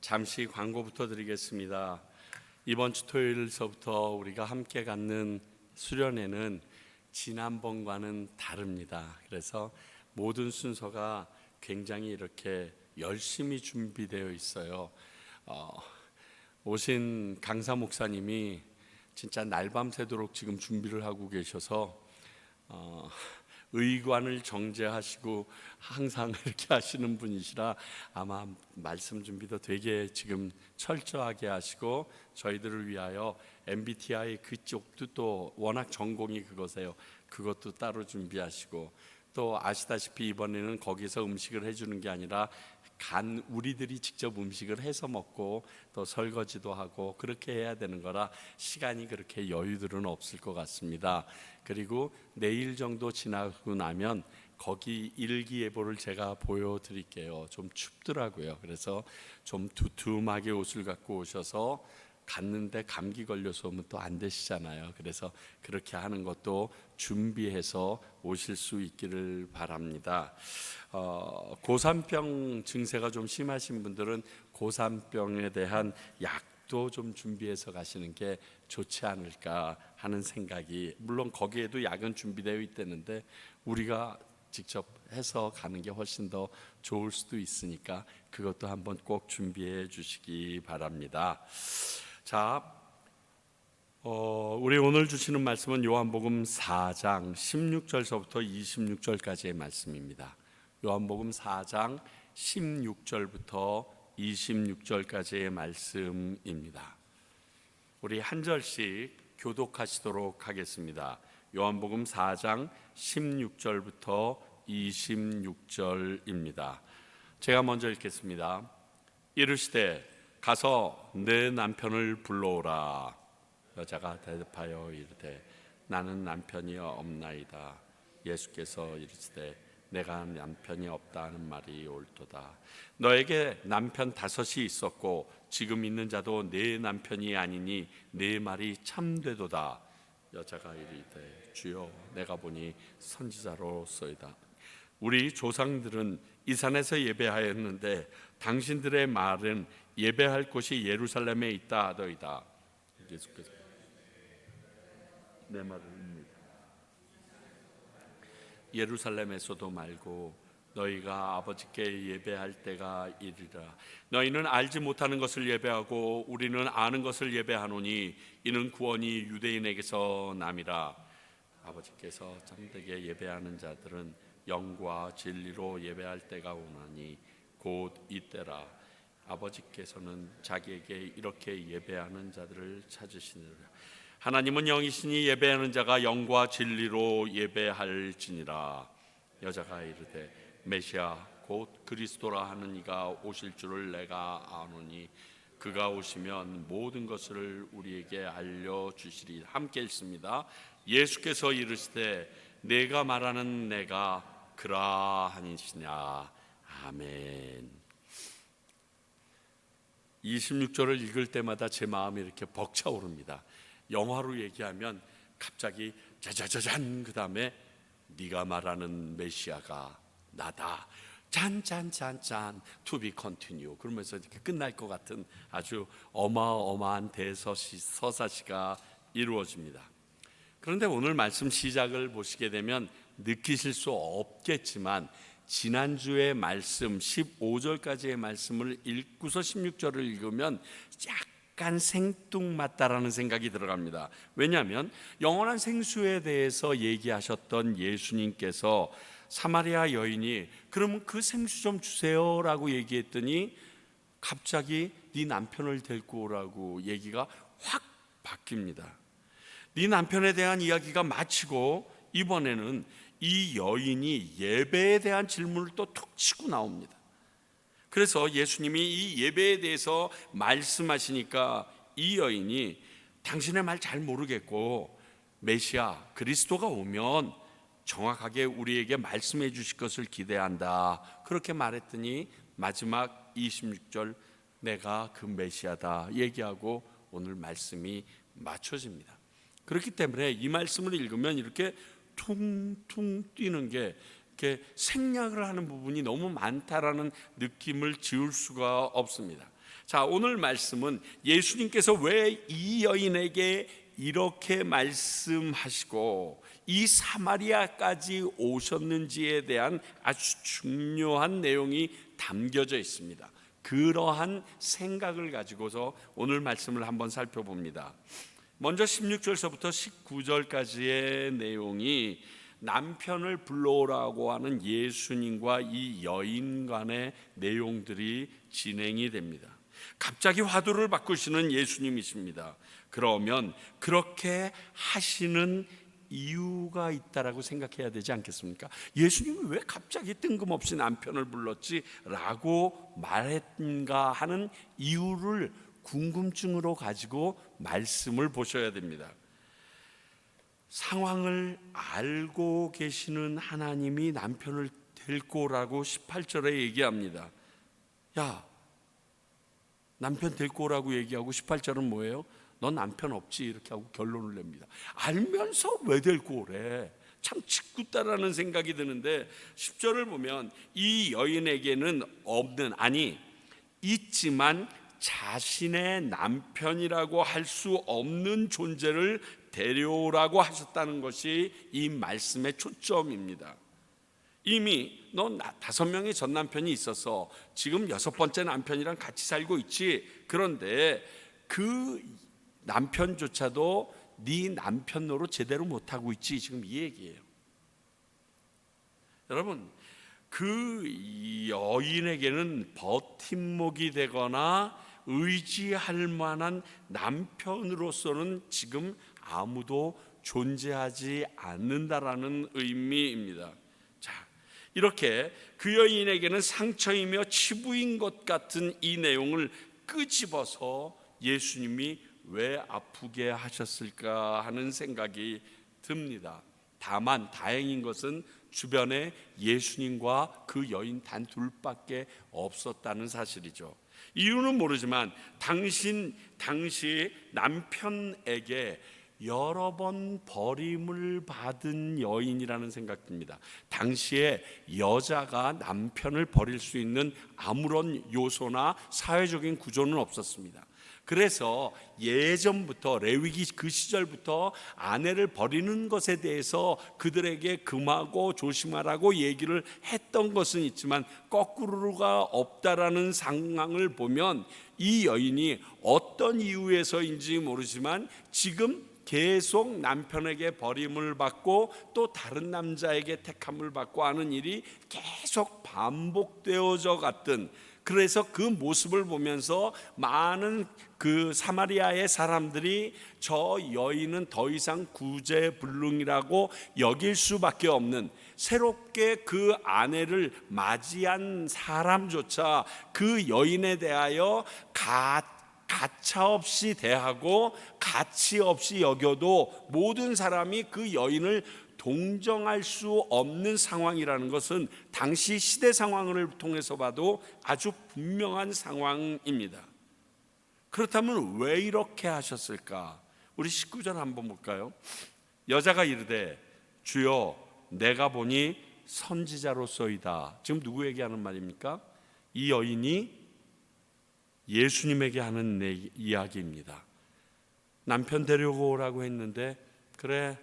잠시 광고부터 드리겠습니다. 이번 주 토요일서부터 우리가 함께 갖는 수련회는 지난번과는 다릅니다. 그래서 모든 순서가 굉장히 이렇게 열심히 준비되어 있어요. 오신 강사 목사님이 진짜 날밤 새도록 지금 준비를 하고 계셔서 의관을 정제하시고 항상 이렇게 하시는 분이시라 아마 말씀 준비도 되게 지금 철저하게 하시고, 저희들을 위하여 MBTI 그쪽도 또 워낙 전공이 그거세요. 그것도 따로 준비하시고, 또 아시다시피 이번에는 거기서 음식을 해주는 게 아니라 우리들이 직접 음식을 해서 먹고 또 설거지도 하고 그렇게 해야 되는 거라 시간이 그렇게 여유들은 없을 것 같습니다. 그리고 내일 정도 지나고 나면 거기 일기예보를 제가 보여드릴게요. 좀 춥더라고요. 그래서 좀 두툼하게 옷을 갖고 오셔서 갔는데 감기 걸려서 오면 또 안 되시잖아요. 그래서 그렇게 하는 것도 준비해서 오실 수 있기를 바랍니다. 고산병 증세가 좀 심하신 분들은 고산병에 대한 약도 좀 준비해서 가시는 게 좋지 않을까 하는 생각이, 물론 거기에도 약은 준비되어 있다는데 우리가 직접 해서 가는 게 훨씬 더 좋을 수도 있으니까 그것도 한번 꼭 준비해 주시기 바랍니다. 자, 우리 오늘 주시는 말씀은 요한복음 4장 16절서부터 26절까지의 말씀입니다. 요한복음 4장 16절부터 26절까지의 말씀입니다. 우리 한 절씩 교독하시도록 하겠습니다. 요한복음 4장 16절부터 26절입니다. 제가 먼저 읽겠습니다. 이르시되 가서 내 남편을 불러오라. 여자가 대답하여 이르되 나는 남편이 없나이다. 예수께서 이르시되 내가 남편이 없다 하는 말이 옳도다. 너에게 남편 5이 있었고 지금 있는 자도 네 남편이 아니니 네 말이 참되도다. 여자가 이르되 주여 내가 보니 선지자로소이다. 우리 조상들은 이 산에서 예배하였는데 당신들의 말은 예배할 곳이 예루살렘에 있다 하더이다. 예수께서 내 말입니다. 예루살렘에서도 말고 너희가 아버지께 예배할 때가 이르리라. 너희는 알지 못하는 것을 예배하고 우리는 아는 것을 예배하노니 이는 구원이 유대인에게서 남이라. 아버지께서 참되게 예배하는 자들은 영과 진리로 예배할 때가 오나니 곧 이때라. 아버지께서는 자기에게 이렇게 예배하는 자들을 찾으시느라. 하나님은 영이시니 예배하는 자가 영과 진리로 예배할지니라. 여자가 이르되 메시아 곧 그리스도라 하는 이가 오실 줄을 내가 아노니 그가 오시면 모든 것을 우리에게 알려주시리. 함께 읽습니다. 예수께서 이르시되 내가 말하는 내가 그라하니시냐. 아멘. 26절을 읽을 때마다 제 마음이 이렇게 벅차오릅니다. 영화로 얘기하면 갑자기 짜자자잔, 그 다음에 네가 말하는 메시아가 나다, 짠짠짠짠, to be continue, 그러면서 이렇게 끝날 것 같은 아주 어마어마한 서사시가 이루어집니다. 그런데 오늘 말씀 시작을 보시게 되면 느끼실 수 없겠지만 지난주의 말씀 15절까지의 말씀을 읽고서 16절을 읽으면 약간 생뚱맞다라는 생각이 들어갑니다. 왜냐하면 영원한 생수에 대해서 얘기하셨던 예수님께서 사마리아 여인이 그러면 그 생수 좀 주세요라고 얘기했더니 갑자기 네 남편을 데리고 오라고 얘기가 확 바뀝니다. 네 남편에 대한 이야기가 마치고 이번에는 이 여인이 예배에 대한 질문을 또 툭 치고 나옵니다. 그래서 예수님이 이 예배에 대해서 말씀하시니까 이 여인이 당신의 말 잘 모르겠고 메시아 그리스도가 오면 정확하게 우리에게 말씀해 주실 것을 기대한다, 그렇게 말했더니 마지막 26절 내가 그 메시아다 얘기하고 오늘 말씀이 맞춰집니다. 그렇기 때문에 이 말씀을 읽으면 이렇게 퉁퉁 뛰는 게 이렇게 생략을 하는 부분이 너무 많다라는 느낌을 지울 수가 없습니다. 자, 오늘 말씀은 예수님께서 왜 이 여인에게 이렇게 말씀하시고 이 사마리아까지 오셨는지에 대한 아주 중요한 내용이 담겨져 있습니다. 그러한 생각을 가지고서 오늘 말씀을 한번 살펴봅니다. 먼저 16절서부터 19절까지의 내용이 남편을 불러오라고 하는 예수님과 이 여인 간의 내용들이 진행이 됩니다. 갑자기 화두를 바꾸시는 예수님이십니다. 그러면 그렇게 하시는 이유가 있다라고 생각해야 되지 않겠습니까? 예수님이 왜 갑자기 뜬금없이 남편을 불렀지? 라고 말했는가 하는 이유를 궁금증으로 가지고 말씀을 보셔야 됩니다. 상황을 알고 계시는 하나님이 남편을 데리고 오라고 18절에 얘기합니다. 야, 남편 데리고 오라고 얘기하고 18절은 뭐예요? 너 남편 없지? 이렇게 하고 결론을 냅니다. 알면서 왜 데리고 오래? 참 짓궂다라는 생각이 드는데 10절을 보면 이 여인에게는 없는, 아니 있지만 자신의 남편이라고 할 수 없는 존재를 데려오라고 하셨다는 것이 이 말씀의 초점입니다. 이미 너 5명의 전 남편이 있어서 지금 6번째 남편이랑 같이 살고 있지. 그런데 그 남편조차도 네 남편 노릇 제대로 못하고 있지. 지금 이 얘기예요. 여러분, 그 여인에게는 버팀목이 되거나 의지할 만한 남편으로서는 지금 아무도 존재하지 않는다라는 의미입니다. 자, 이렇게 그 여인에게는 상처이며 치부인 것 같은 이 내용을 끄집어서 예수님이 왜 아프게 하셨을까 하는 생각이 듭니다. 다만 다행인 것은 주변에 예수님과 그 여인 단 둘밖에 없었다는 사실이죠. 이유는 모르지만 당시 남편에게 여러 번 버림을 받은 여인이라는 생각 듭니다. 당시에 여자가 남편을 버릴 수 있는 아무런 요소나 사회적인 구조는 없었습니다. 그래서 예전부터 레위기 그 시절부터 아내를 버리는 것에 대해서 그들에게 금하고 조심하라고 얘기를 했던 것은 있지만 거꾸로가 없다라는 상황을 보면 이 여인이 어떤 이유에서인지 모르지만 지금 계속 남편에게 버림을 받고 또 다른 남자에게 택함을 받고 하는 일이 계속 반복되어져 갔던, 그래서 그 모습을 보면서 많은 그 사마리아의 사람들이 저 여인은 더 이상 구제불능이라고 여길 수밖에 없는, 새롭게 그 아내를 맞이한 사람조차 그 여인에 대하여 가차없이 대하고 가치 없이 여겨도 모든 사람이 그 여인을 동정할 수 없는 상황이라는 것은 당시 시대 상황을 통해서 봐도 아주 분명한 상황입니다. 그렇다면 왜 이렇게 하셨을까? 우리 19절 한번 볼까요? 여자가 이르되 주여 내가 보니 선지자로소이다. 지금 누구에게 하는 말입니까? 이 여인이 예수님에게 하는 이야기입니다. 남편 데려오라고 했는데 그래,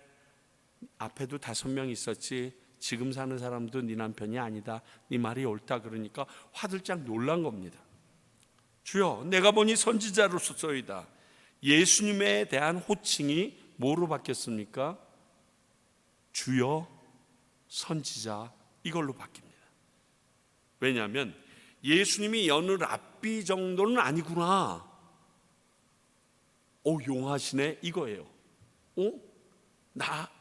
앞에도 5명 있었지, 지금 사는 사람도 네 남편이 아니다, 네 말이 옳다. 그러니까 화들짝 놀란 겁니다. 주여 내가 보니 선지자로소이다. 예수님에 대한 호칭이 뭐로 바뀌었습니까? 주여 선지자, 이걸로 바뀝니다. 왜냐하면 예수님이 여느 랍비 정도는 아니구나, 용하시네, 이거예요.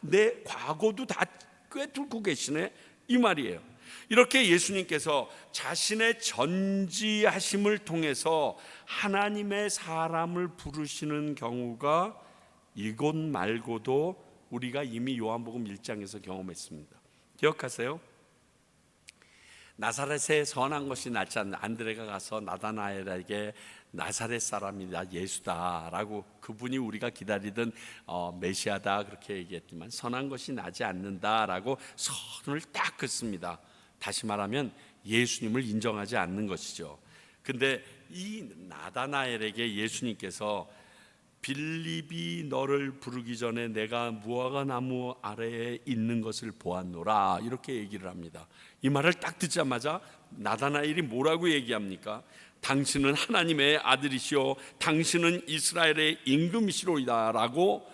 내 과거도 다 꿰뚫고 계시네, 이 말이에요. 이렇게 예수님께서 자신의 전지하심을 통해서 하나님의 사람을 부르시는 경우가 이곳 말고도 우리가 이미 요한복음 1장에서 경험했습니다. 기억하세요? 나사렛에 선한 것이 낫지 않나, 안드레가 가서 나다나엘에게 나사렛 사람이다, 예수다라고, 그분이 우리가 기다리던 메시아다 그렇게 얘기했지만 선한 것이 나지 않는다라고 선을 딱 긋습니다. 다시 말하면 예수님을 인정하지 않는 것이죠. 근데 이 나다나엘에게 예수님께서 빌립이 너를 부르기 전에 내가 무화과 나무 아래에 있는 것을 보았노라 이렇게 얘기를 합니다. 이 말을 딱 듣자마자 나다나엘이 뭐라고 얘기합니까? 당신은 하나님의 아들이시오 당신은 이스라엘의 임금이시로이다 라고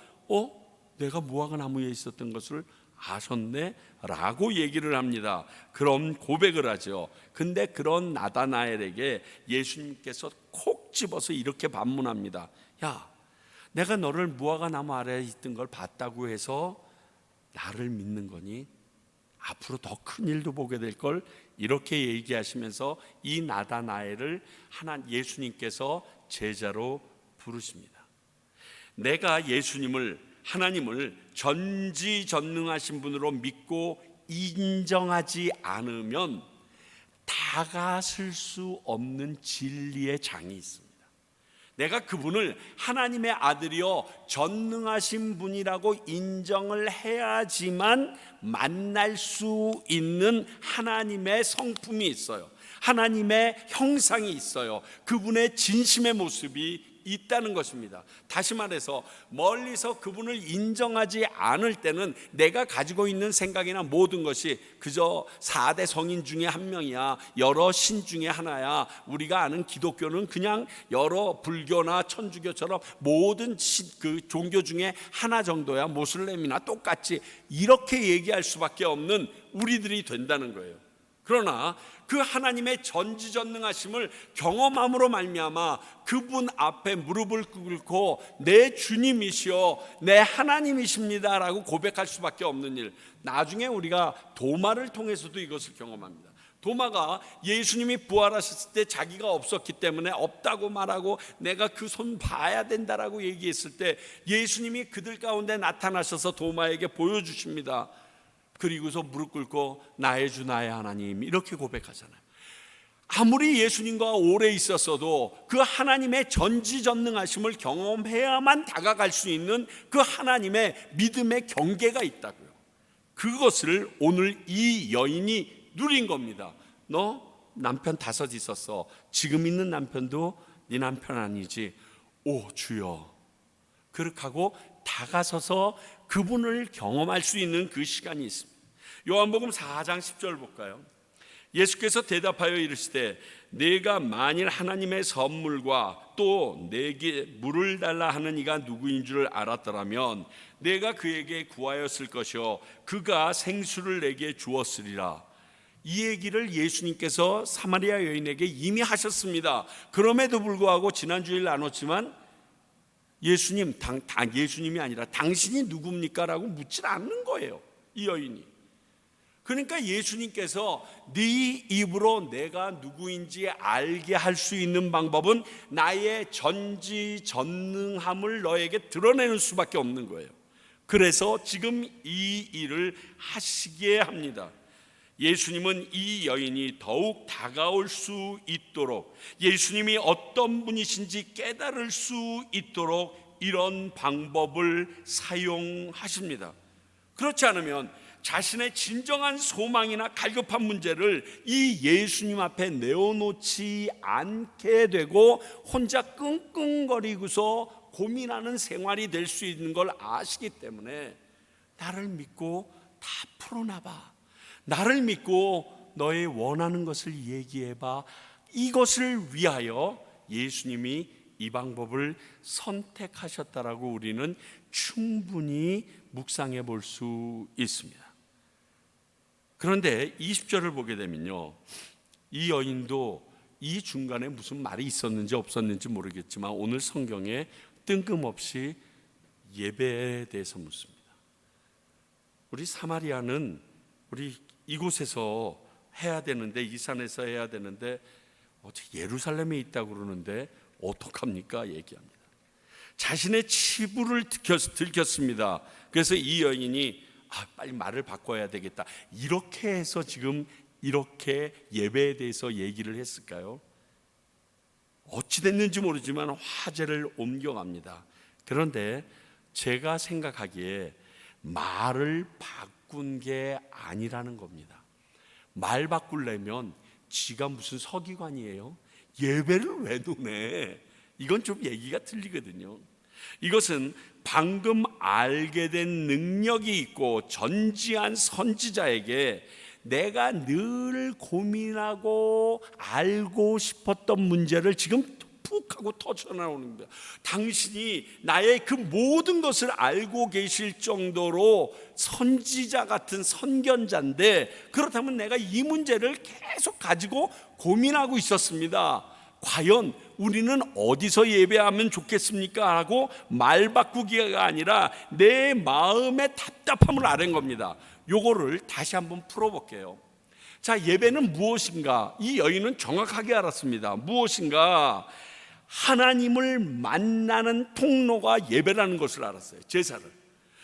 내가 무화과 나무에 있었던 것을 아셨네? 라고 얘기를 합니다. 그럼 고백을 하죠. 근데 그런 나다나엘에게 예수님께서 콕 집어서 이렇게 반문합니다. 야, 내가 너를 무화과 나무 아래에 있던 걸 봤다고 해서 나를 믿는 거니? 앞으로 더 큰 일도 보게 될 걸 이렇게 얘기하시면서 이 나다나엘을 예수님께서 제자로 부르십니다. 내가 예수님을 하나님을 전지전능하신 분으로 믿고 인정하지 않으면 다가설 수 없는 진리의 장이 있습니다. 내가 그분을 하나님의 아들이요 전능하신 분이라고 인정을 해야지만 만날 수 있는 하나님의 성품이 있어요. 하나님의 형상이 있어요. 그분의 진심의 모습이 있다는 것입니다. 다시 말해서 멀리서 그분을 인정하지 않을 때는 내가 가지고 있는 생각이나 모든 것이 그저 4대 성인 중에 한 명이야, 여러 신 중에 하나야, 우리가 아는 기독교는 그냥 여러 불교나 천주교처럼 모든 그 종교 중에 하나 정도야, 모슬렘이나 똑같이 이렇게 얘기할 수밖에 없는 우리들이 된다는 거예요. 그러나 그 하나님의 전지전능하심을 경험함으로 말미암아 그분 앞에 무릎을 꿇고 내 주님이시여 내 하나님이십니다 라고 고백할 수밖에 없는 일, 나중에 우리가 도마를 통해서도 이것을 경험합니다. 도마가 예수님이 부활하셨을 때 자기가 없었기 때문에 없다고 말하고 내가 그 손 봐야 된다라고 얘기했을 때 예수님이 그들 가운데 나타나셔서 도마에게 보여주십니다. 그리고서 무릎 꿇고 나의 주 나의 하나님 이렇게 고백하잖아요. 아무리 예수님과 오래 있었어도 그 하나님의 전지전능하심을 경험해야만 다가갈 수 있는 그 하나님의 믿음의 경계가 있다고요. 그것을 오늘 이 여인이 누린 겁니다. 너 남편 5 있었어. 지금 있는 남편도 네 남편 아니지? 오 주여. 그렇게 하고 다가서서 그분을 경험할 수 있는 그 시간이 있습니다. 요한복음 4장 10절 볼까요? 예수께서 대답하여 이르시되 내가 만일 하나님의 선물과 또 내게 물을 달라 하는 이가 누구인 줄 알았더라면 내가 그에게 구하였을 것이요 그가 생수를 내게 주었으리라. 이 얘기를 예수님께서 사마리아 여인에게 이미 하셨습니다. 그럼에도 불구하고 지난주일 나눴지만 예수님, 예수님이 아니라 당신이 누굽니까? 라고 묻질 않는 거예요, 이 여인이. 그러니까 예수님께서 네 입으로 내가 누구인지 알게 할 수 있는 방법은 나의 전지전능함을 너에게 드러내는 수밖에 없는 거예요. 그래서 지금 이 일을 하시게 합니다. 예수님은 이 여인이 더욱 다가올 수 있도록, 예수님이 어떤 분이신지 깨달을 수 있도록 이런 방법을 사용하십니다. 그렇지 않으면 자신의 진정한 소망이나 갈급한 문제를 이 예수님 앞에 내어놓지 않게 되고 혼자 끙끙거리고서 고민하는 생활이 될 수 있는 걸 아시기 때문에 나를 믿고 다 풀어놔봐, 나를 믿고 너의 원하는 것을 얘기해봐, 이것을 위하여 예수님이 이 방법을 선택하셨다라고 우리는 충분히 묵상해 볼 수 있습니다. 그런데 20절을 보게 되면요, 이 여인도 이 중간에 무슨 말이 있었는지 없었는지 모르겠지만 오늘 성경에 뜬금없이 예배에 대해서 묻습니다. 우리 사마리아는 우리 이곳에서 해야 되는데, 이 산에서 해야 되는데 어떻게 예루살렘에 있다고 그러는데 어떡합니까? 얘기합니다. 자신의 치부를 들켰습니다. 그래서 이 여인이 빨리 말을 바꿔야 되겠다, 이렇게 해서 지금 이렇게 예배에 대해서 얘기를 했을까요? 어찌 됐는지 모르지만 화제를 옮겨갑니다. 그런데 제가 생각하기에 말을 바꾼 게 아니라는 겁니다. 말 바꾸려면 지가 무슨 서기관이에요? 예배를 왜 도네? 이건 좀 얘기가 틀리거든요. 이것은 방금 알게 된 능력이 있고 전지한 선지자에게 내가 늘 고민하고 알고 싶었던 문제를 지금 푹 하고 터져나오는 겁니다. 당신이 나의 그 모든 것을 알고 계실 정도로 선지자 같은 선견자인데, 그렇다면 내가 이 문제를 계속 가지고 고민하고 있었습니다. 과연 우리는 어디서 예배하면 좋겠습니까? 하고 말 바꾸기가 아니라 내 마음의 답답함을 아는 겁니다. 요거를 다시 한번 풀어볼게요. 자, 예배는 무엇인가? 이 여인은 정확하게 알았습니다. 무엇인가? 하나님을 만나는 통로가 예배라는 것을 알았어요. 제사를.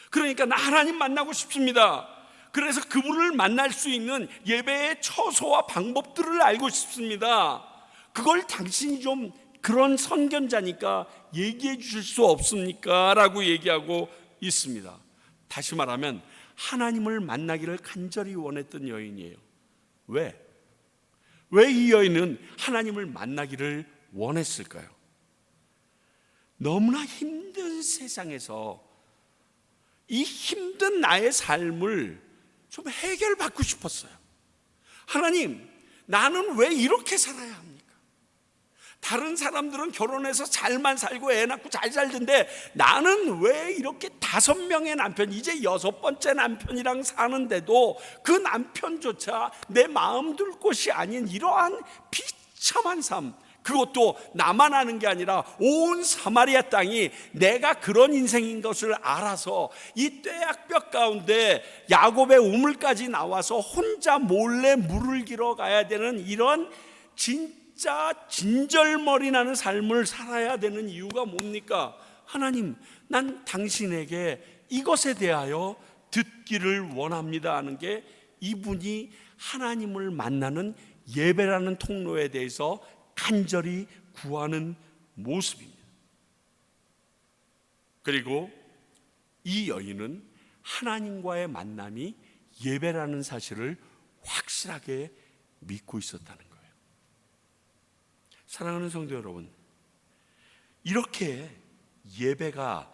그러니까 나 하나님 만나고 싶습니다. 그래서 그분을 만날 수 있는 예배의 처소와 방법들을 알고 싶습니다. 그걸 당신이 좀 그런 선견자니까 얘기해 주실 수 없습니까? 라고 얘기하고 있습니다. 다시 말하면 하나님을 만나기를 간절히 원했던 여인이에요. 왜? 왜 이 여인은 하나님을 만나기를 원했을까요? 너무나 힘든 세상에서 이 힘든 나의 삶을 좀 해결받고 싶었어요. 하나님, 나는 왜 이렇게 살아야 합니까? 다른 사람들은 결혼해서 잘만 살고 애 낳고 잘 살던데 나는 왜 이렇게 5명의 남편, 이제 6번째 남편이랑 사는데도 그 남편조차 내 마음 둘 곳이 아닌 이러한 비참한 삶, 그것도 나만 아는 게 아니라 온 사마리아 땅이 내가 그런 인생인 것을 알아서 이 떼약볕 가운데 야곱의 우물까지 나와서 혼자 몰래 물을 길어 가야 되는 이런 진짜 진절머리 나는 삶을 살아야 되는 이유가 뭡니까? 하나님, 난 당신에게 이것에 대하여 듣기를 원합니다 하는 게 이분이 하나님을 만나는 예배라는 통로에 대해서 간절히 구하는 모습입니다. 그리고 이 여인은 하나님과의 만남이 예배라는 사실을 확실하게 믿고 있었다는 거예요. 사랑하는 성도 여러분, 이렇게 예배가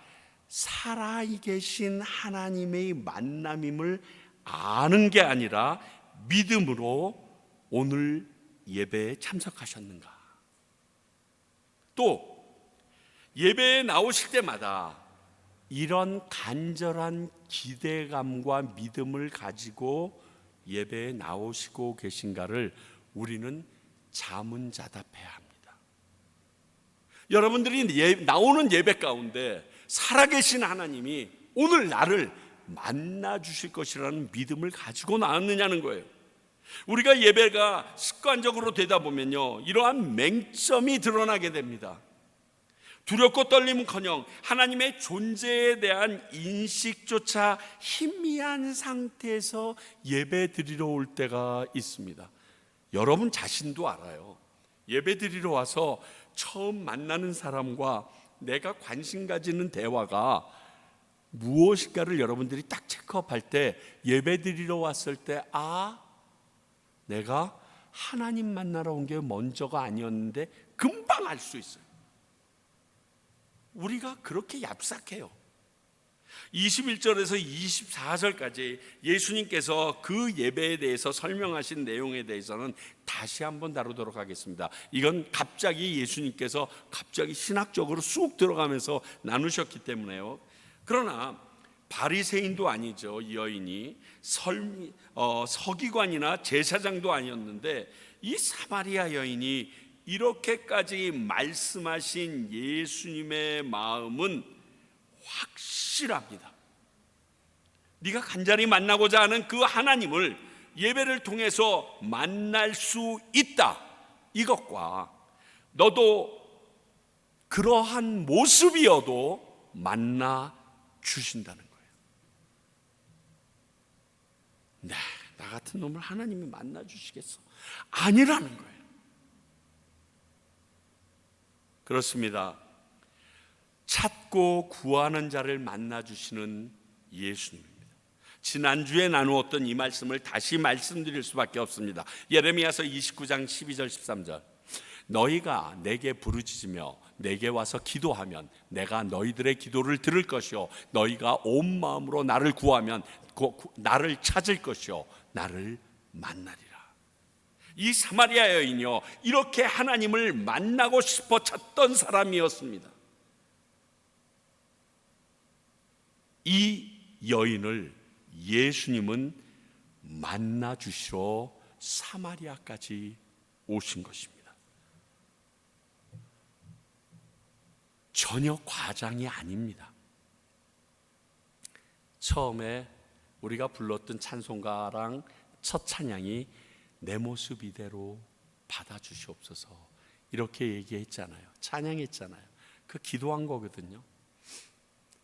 살아계신 하나님의 만남임을 아는 게 아니라 믿음으로 오늘 예배에 참석하셨는가? 또 예배에 나오실 때마다 이런 간절한 기대감과 믿음을 가지고 예배에 나오시고 계신가를 우리는 자문자답해야 합니다. 여러분들이 나오는 예배 가운데 살아계신 하나님이 오늘 나를 만나 주실 것이라는 믿음을 가지고 나왔느냐는 거예요. 우리가 예배가 습관적으로 되다 보면요, 이러한 맹점이 드러나게 됩니다. 두렵고 떨림은커녕 하나님의 존재에 대한 인식조차 희미한 상태에서 예배 드리러 올 때가 있습니다. 여러분 자신도 알아요. 예배 드리러 와서 처음 만나는 사람과 내가 관심 가지는 대화가 무엇일까를 여러분들이 딱 체크업할 때, 예배 드리러 왔을 때 내가 하나님 만나러 온 게 먼저가 아니었는데 금방 알 수 있어요. 우리가 그렇게 얍삭해요. 21절에서 24절까지 예수님께서 그 예배에 대해서 설명하신 내용에 대해서는 다시 한번 다루도록 하겠습니다. 이건 갑자기 예수님께서 갑자기 신학적으로 쑥 들어가면서 나누셨기 때문에요. 그러나 바리새인도 아니죠. 이 여인이 서기관이나 제사장도 아니었는데 이 사마리아 여인이 이렇게까지 말씀하신 예수님의 마음은 확실합니다. 네가 간절히 만나고자 하는 그 하나님을 예배를 통해서 만날 수 있다, 이것과 너도 그러한 모습이어도 만나 주신다는 거예요. 네, 나 같은 놈을 하나님이 만나 주시겠어? 아니라는 거예요. 그렇습니다. 찾고 구하는 자를 만나 주시는 예수님입니다. 지난주에 나누었던 이 말씀을 다시 말씀드릴 수밖에 없습니다. 예레미야서 29장 12절 13절. 너희가 내게 부르짖으며 내게 와서 기도하면 내가 너희들의 기도를 들을 것이요 너희가 온 마음으로 나를 구하면 나를 찾을 것이요 나를 만나리라. 이 사마리아 여인이요 이렇게 하나님을 만나고 싶어 찾던 사람이었습니다. 이 여인을 예수님은 만나 주시러 사마리아까지 오신 것입니다. 전혀 과장이 아닙니다. 처음에 우리가 불렀던 찬송가랑 첫 찬양이 내 모습 이대로 받아주시옵소서 이렇게 얘기했잖아요. 찬양했잖아요. 그 기도한 거거든요.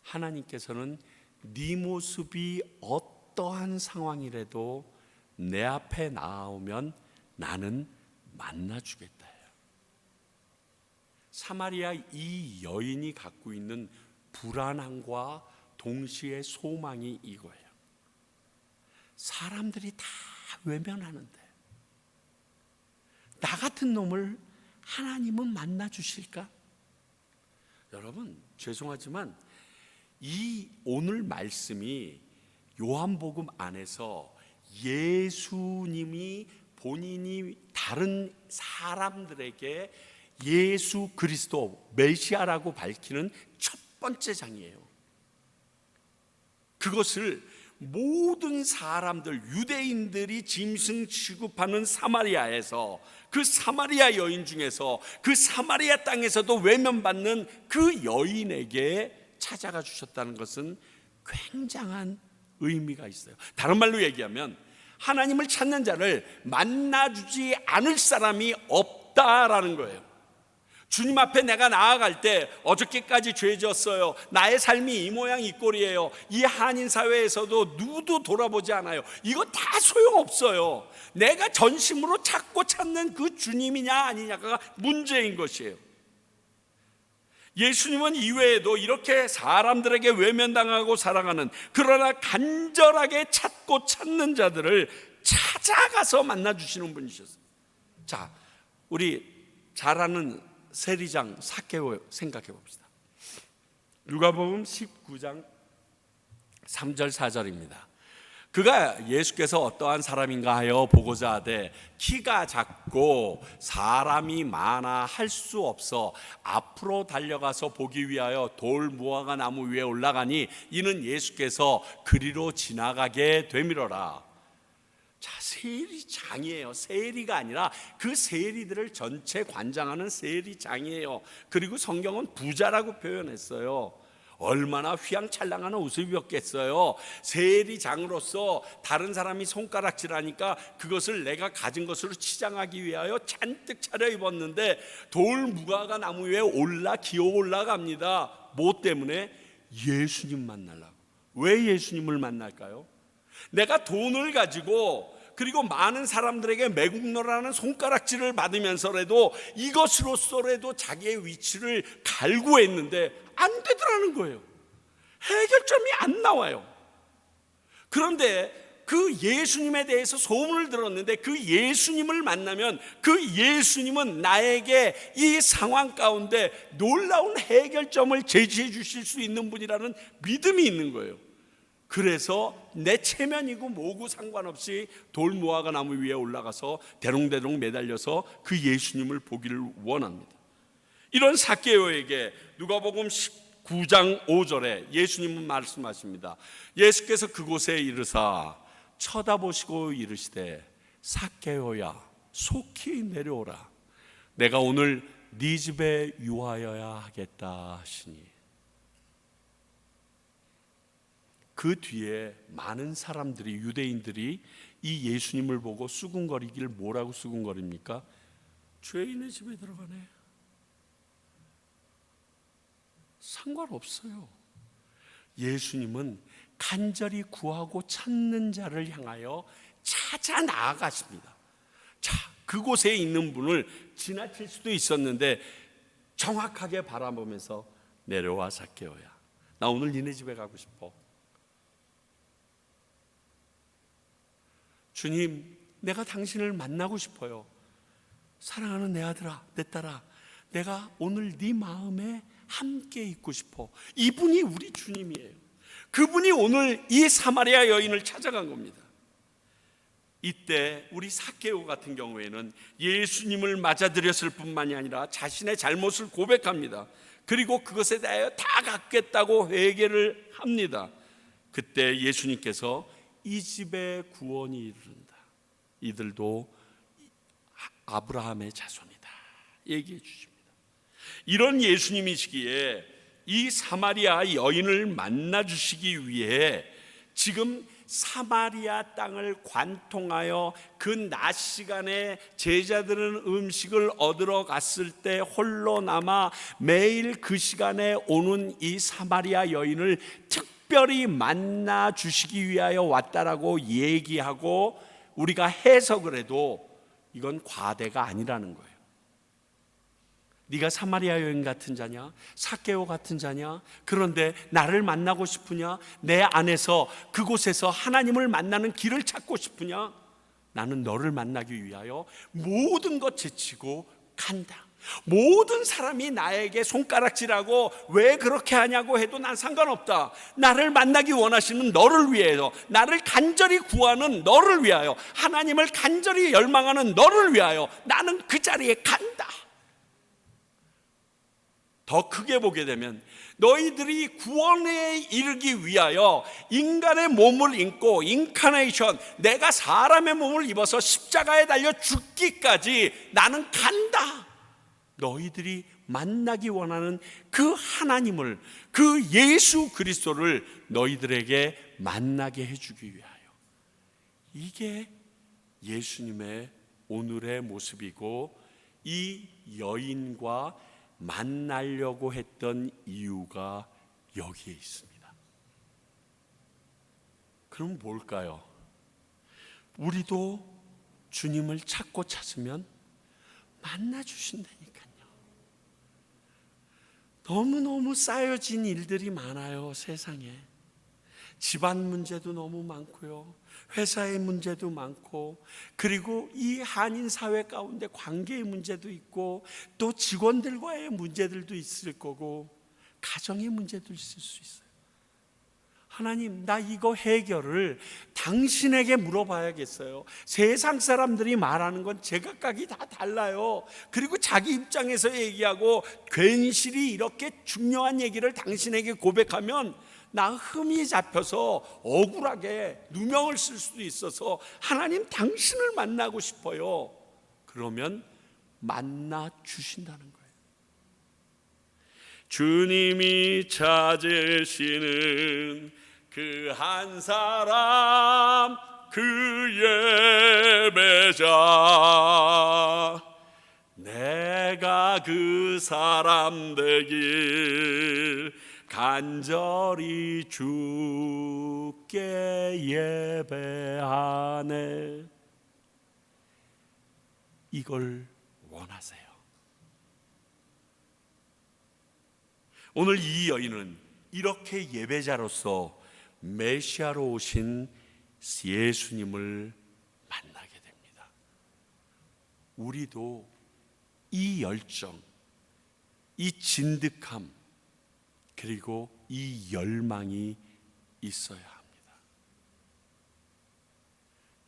하나님께서는 네 모습이 어떠한 상황이라도 내 앞에 나오면 나는 만나주겠다. 사마리아 이 여인이 갖고 있는 불안함과 동시에 소망이 이거예요. 사람들이 다 외면하는데 나 같은 놈을 하나님은 만나 주실까? 여러분 죄송하지만 이 오늘 말씀이 요한복음 안에서 예수님이 본인이 다른 사람들에게 예수 그리스도 메시아라고 밝히는 첫 번째 장이에요. 그것을 모든 사람들 유대인들이 짐승 취급하는 사마리아에서 그 사마리아 여인 중에서 그 사마리아 땅에서도 외면받는 그 여인에게 찾아가 주셨다는 것은 굉장한 의미가 있어요. 다른 말로 얘기하면 하나님을 찾는 자를 만나주지 않을 사람이 없다라는 거예요. 주님 앞에 내가 나아갈 때 어저께까지 죄 졌어요. 나의 삶이 이 모양 이 꼴이에요. 이 한인 사회에서도 누구도 돌아보지 않아요. 이거 다 소용없어요. 내가 전심으로 찾고 찾는 그 주님이냐 아니냐가 문제인 것이에요. 예수님은 이외에도 이렇게 사람들에게 외면당하고 살아가는 그러나 간절하게 찾고 찾는 자들을 찾아가서 만나주시는 분이셨어요. 자, 우리 잘 아는 세리장 삭개오 생각해 봅시다. 누가복음 19장 3절 4절입니다. 그가 예수께서 어떠한 사람인가 하여 보고자 하되 키가 작고 사람이 많아 할 수 없어 앞으로 달려가서 보기 위하여 돌 무화과 나무 위에 올라가니 이는 예수께서 그리로 지나가게 되밀어라. 자, 세리장이에요. 세리가 아니라 그 세리들을 전체 관장하는 세리장이에요. 그리고 성경은 부자라고 표현했어요. 얼마나 휘황찬란한 옷을 입었겠어요. 세리장으로서 다른 사람이 손가락질하니까 그것을 내가 가진 것으로 치장하기 위하여 잔뜩 차려입었는데 돌 무화과 나무 위에 기어 올라갑니다. 뭐 때문에? 예수님 만나려고. 왜 예수님을 만날까요? 내가 돈을 가지고 그리고 많은 사람들에게 매국노라는 손가락질을 받으면서라도 이것으로서라도 자기의 위치를 갈구했는데 안 되더라는 거예요. 해결점이 안 나와요. 그런데 그 예수님에 대해서 소문을 들었는데 그 예수님을 만나면 그 예수님은 나에게 이 상황 가운데 놀라운 해결점을 제시해 주실 수 있는 분이라는 믿음이 있는 거예요. 그래서 내 체면이고 뭐고 상관없이 돌 무화과 나무 위에 올라가서 대롱대롱 매달려서 그 예수님을 보기를 원합니다. 이런 삭개오에게 누가복음 19장 5절에 예수님은 말씀하십니다. 예수께서 그곳에 이르사 쳐다보시고 이르시되 삭개오야 속히 내려오라. 내가 오늘 네 집에 유하여야 하겠다 하시니. 그 뒤에 많은 사람들이 유대인들이 이 예수님을 보고 수군거리기를 뭐라고 수군거립니까? 죄인의 집에 들어가네. 상관없어요. 예수님은 간절히 구하고 찾는 자를 향하여 찾아 나아가십니다. 자, 그곳에 있는 분을 지나칠 수도 있었는데 정확하게 바라보면서 내려와 삭개오야, 나 오늘 니네 집에 가고 싶어. 주님, 내가 당신을 만나고 싶어요. 사랑하는 내 아들아, 내 딸아, 내가 오늘 네 마음에 함께 있고 싶어. 이분이 우리 주님이에요. 그분이 오늘 이 사마리아 여인을 찾아간 겁니다. 이때 우리 삭개오 같은 경우에는 예수님을 맞아들였을 뿐만이 아니라 자신의 잘못을 고백합니다. 그리고 그것에 대하여 다 갚겠다고 회개를 합니다. 그때 예수님께서 이 집에 구원이 이른다. 이들도 아브라함의 자손이다 얘기해 주십니다. 이런 예수님이시기에 이 사마리아 여인을 만나 주시기 위해 지금 사마리아 땅을 관통하여 그 낮 시간에 제자들은 음식을 얻으러 갔을 때 홀로 남아 매일 그 시간에 오는 이 사마리아 여인을 특별히 만나 주시기 위하여 왔다라고 얘기하고 우리가 해석을 해도 이건 과대가 아니라는 거예요. 네가 사마리아 여인 같은 자냐? 삭개오 같은 자냐? 그런데 나를 만나고 싶으냐? 내 안에서 그곳에서 하나님을 만나는 길을 찾고 싶으냐? 나는 너를 만나기 위하여 모든 것 제치고 간다. 모든 사람이 나에게 손가락질하고 왜 그렇게 하냐고 해도 난 상관없다. 나를 만나기 원하시는 너를 위해서, 나를 간절히 구하는 너를 위하여, 하나님을 간절히 열망하는 너를 위하여 나는 그 자리에 간다. 더 크게 보게 되면 너희들이 구원에 이르기 위하여 인간의 몸을 입고 인카네이션, 내가 사람의 몸을 입어서 십자가에 달려 죽기까지 나는 간다. 너희들이 만나기 원하는 그 하나님을, 그 예수 그리스도를 너희들에게 만나게 해주기 위하여. 이게 예수님의 오늘의 모습이고 이 여인과 만나려고 했던 이유가 여기에 있습니다. 그럼 뭘까요? 우리도 주님을 찾고 찾으면 만나 주신다니까요. 너무너무 쌓여진 일들이 많아요. 세상에 집안 문제도 너무 많고요, 회사의 문제도 많고, 그리고 이 한인 사회 가운데 관계의 문제도 있고, 또 직원들과의 문제들도 있을 거고, 가정의 문제도 있을 수 있어요. 하나님, 나 이거 해결을 당신에게 물어봐야겠어요. 세상 사람들이 말하는 건 제각각이 다 달라요. 그리고 자기 입장에서 얘기하고 괜시리 이렇게 중요한 얘기를 당신에게 고백하면 나 흠이 잡혀서 억울하게 누명을 쓸 수도 있어서 하나님, 당신을 만나고 싶어요. 그러면 만나 주신다는 거예요. 주님이 찾으시는 그 한 사람, 그 예배자, 내가 그 사람 되길 간절히 주께 예배하네. 이걸 원하세요. 오늘 이 여인은 이렇게 예배자로서 메시아로 오신 예수님을 만나게 됩니다. 우리도 이 열정, 이 진득함, 그리고 이 열망이 있어야 합니다.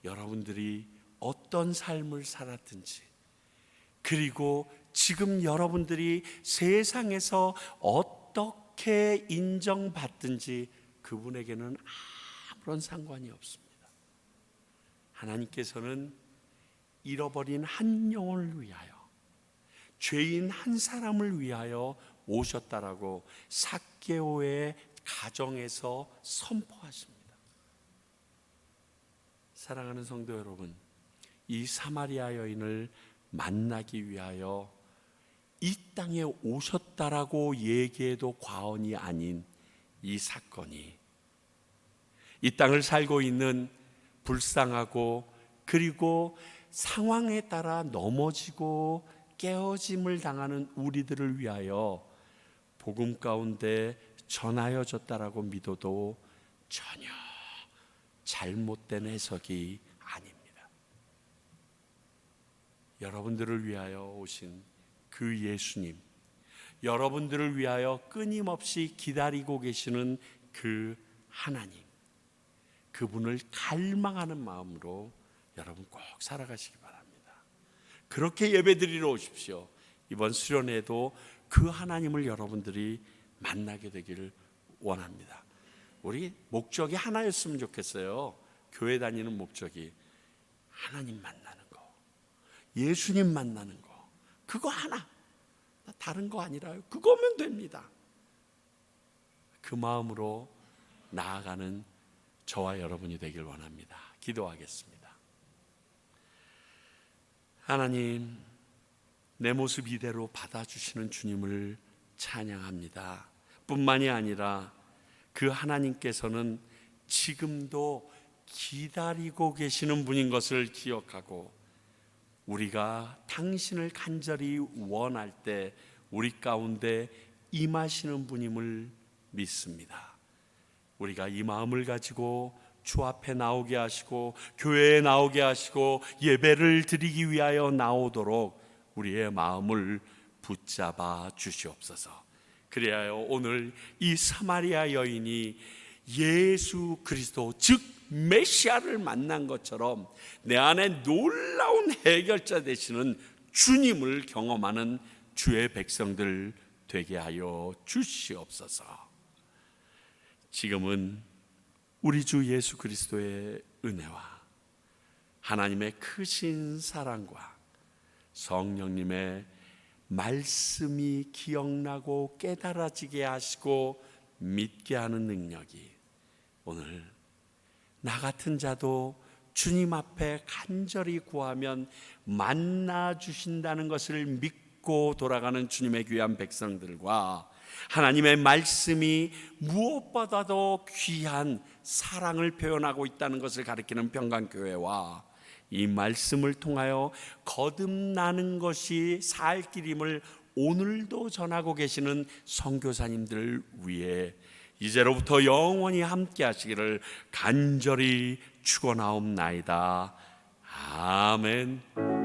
여러분들이 어떤 삶을 살았든지, 그리고 지금 여러분들이 세상에서 어떻게 인정받든지 그분에게는 아무런 상관이 없습니다. 하나님께서는 잃어버린 한 영혼을 위하여, 죄인 한 사람을 위하여 오셨다라고 삭개오의 가정에서 선포하십니다. 사랑하는 성도 여러분, 이 사마리아 여인을 만나기 위하여 이 땅에 오셨다라고 얘기해도 과언이 아닌 이 사건이 이 땅을 살고 있는 불쌍하고, 그리고 상황에 따라 넘어지고 깨어짐을 당하는 우리들을 위하여 복음 가운데 전하여졌다라고 믿어도 전혀 잘못된 해석이 아닙니다. 여러분들을 위하여 오신 그 예수님, 여러분들을 위하여 끊임없이 기다리고 계시는 그 하나님, 그분을 갈망하는 마음으로 여러분 꼭 살아가시기 바랍니다. 그렇게 예배드리러 오십시오. 이번 수련회도 그 하나님을 여러분들이 만나게 되기를 원합니다. 우리 목적이 하나였으면 좋겠어요. 교회 다니는 목적이 하나님 만나는 거, 예수님 만나는 거, 그거 하나, 다른 거 아니라요. 그거면 됩니다. 그 마음으로 나아가는 저와 여러분이 되길 원합니다. 기도하겠습니다. 하나님, 내 모습 이대로 받아주시는 주님을 찬양합니다. 뿐만이 아니라 그 하나님께서는 지금도 기다리고 계시는 분인 것을 기억하고, 우리가 당신을 간절히 원할 때 우리 가운데 임하시는 분임을 믿습니다. 우리가 이 마음을 가지고 주 앞에 나오게 하시고 교회에 나오게 하시고 예배를 드리기 위하여 나오도록 우리의 마음을 붙잡아 주시옵소서. 그래야 오늘 이 사마리아 여인이 예수 그리스도 즉 메시아를 만난 것처럼 내 안에 놀라운 해결자 되시는 주님을 경험하는 주의 백성들 되게 하여 주시옵소서. 지금은 우리 주 예수 그리스도의 은혜와 하나님의 크신 사랑과 성령님의 말씀이 기억나고 깨달아지게 하시고 믿게 하는 능력이 오늘 나 같은 자도 주님 앞에 간절히 구하면 만나 주신다는 것을 믿고 돌아가는 주님의 귀한 백성들과 하나님의 말씀이 무엇보다도 귀한 사랑을 표현하고 있다는 것을 가리키는 평강교회와 이 말씀을 통하여 거듭나는 것이 살 길임을 오늘도 전하고 계시는 선교사님들 위해 이제로부터 영원히 함께 하시기를 간절히 축원하옵나이다. 아멘.